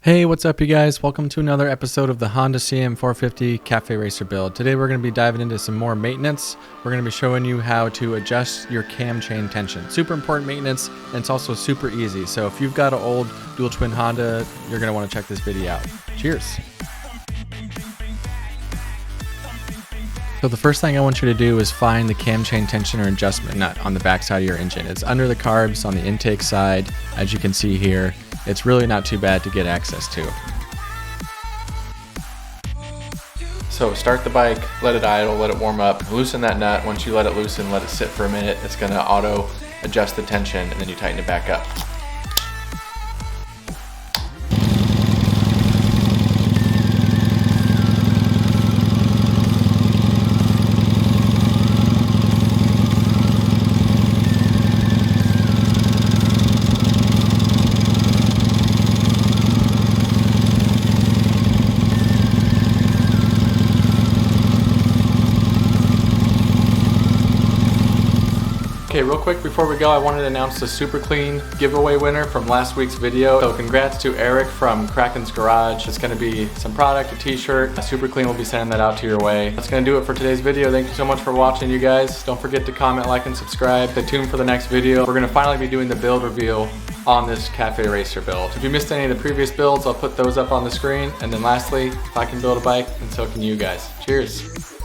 Hey, what's up you guys? Welcome to another episode of the Honda CM450 Cafe Racer build. Today we're going to be diving into some more maintenance. We're going to be showing you how to adjust your cam chain tension. Super important maintenance, and it's also super easy. So if you've got an old dual twin Honda, you're going to want to check this video out. Cheers! So the first thing I want you to do is find the cam chain tension or adjustment nut on the back side of your engine. It's under the carbs on the intake side, as you can see here. It's really not too bad to get access to. So start the bike, let it idle, let it warm up, loosen that nut. Once you let it loosen, let it sit for a minute. It's gonna auto adjust the tension and then you tighten it back up. Okay, real quick before we go, I wanted to announce the Super Clean giveaway winner from last week's video. So congrats to Eric from Kraken's Garage. It's gonna be some product, a t-shirt. Super Clean will be sending that out to your way. That's gonna do it for today's video. Thank you so much for watching, you guys. Don't forget to comment, like, and subscribe. Stay tuned for the next video. We're gonna finally be doing the build reveal on this Cafe Racer build. If you missed any of the previous builds, I'll put those up on the screen. And then lastly, if I can build a bike, then so can you guys. Cheers.